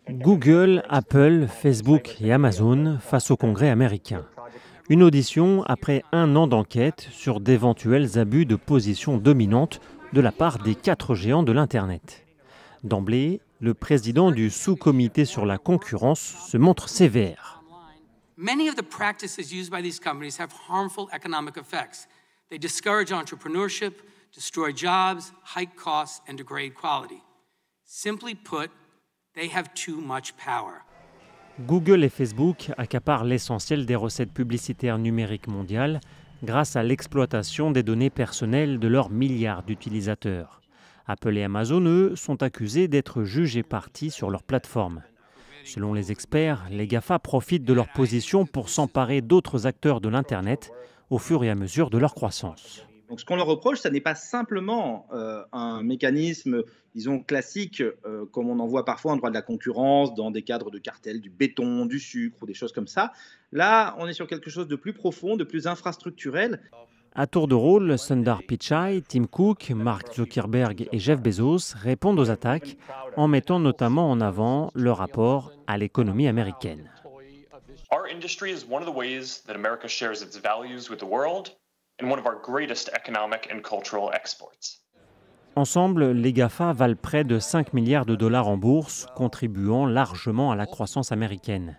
Google, Apple, Facebook et Amazon face au Congrès américain. Une audition après un an d'enquête sur d'éventuels abus de position dominante de la part des 4 géants de l'Internet. D'emblée, le président du sous-comité sur la concurrence se montre sévère. Many of the practices used by these companies have harmful economic effects. They discourage entrepreneurship, destroy jobs, hike costs, and degrade quality. Simply put, they have too much power. Google et Facebook accaparent l'essentiel des recettes publicitaires numériques mondiales grâce à l'exploitation des données personnelles de leurs milliards d'utilisateurs. Apple et Amazon, eux, sont accusés d'être jugés partis sur leur plateforme. Selon les experts, les GAFA profitent de leur position pour s'emparer d'autres acteurs de l'Internet au fur et à mesure de leur croissance. Donc, ce qu'on leur reproche, ça n'est pas simplement un mécanisme, disons, classique, comme on en voit parfois en droit de la concurrence, dans des cadres de cartels, du béton, du sucre ou des choses comme ça. Là, on est sur quelque chose de plus profond, de plus infrastructurel. À tour de rôle, Sundar Pichai, Tim Cook, Mark Zuckerberg et Jeff Bezos répondent aux attaques en mettant notamment en avant leur rapport à l'économie américaine. Our industry is one of the ways that America shares its values with the world and one of our greatest economic and cultural exports. Ensemble, les GAFA valent près de 5 milliards de dollars en bourse, contribuant largement à la croissance américaine.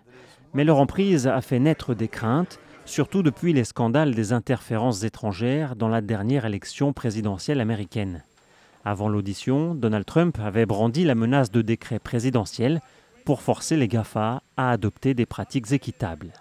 Mais leur emprise a fait naître des craintes, surtout depuis les scandales des interférences étrangères dans la dernière élection présidentielle américaine. Avant l'audition, Donald Trump avait brandi la menace de décret présidentiel pour forcer les GAFA à adopter des pratiques équitables.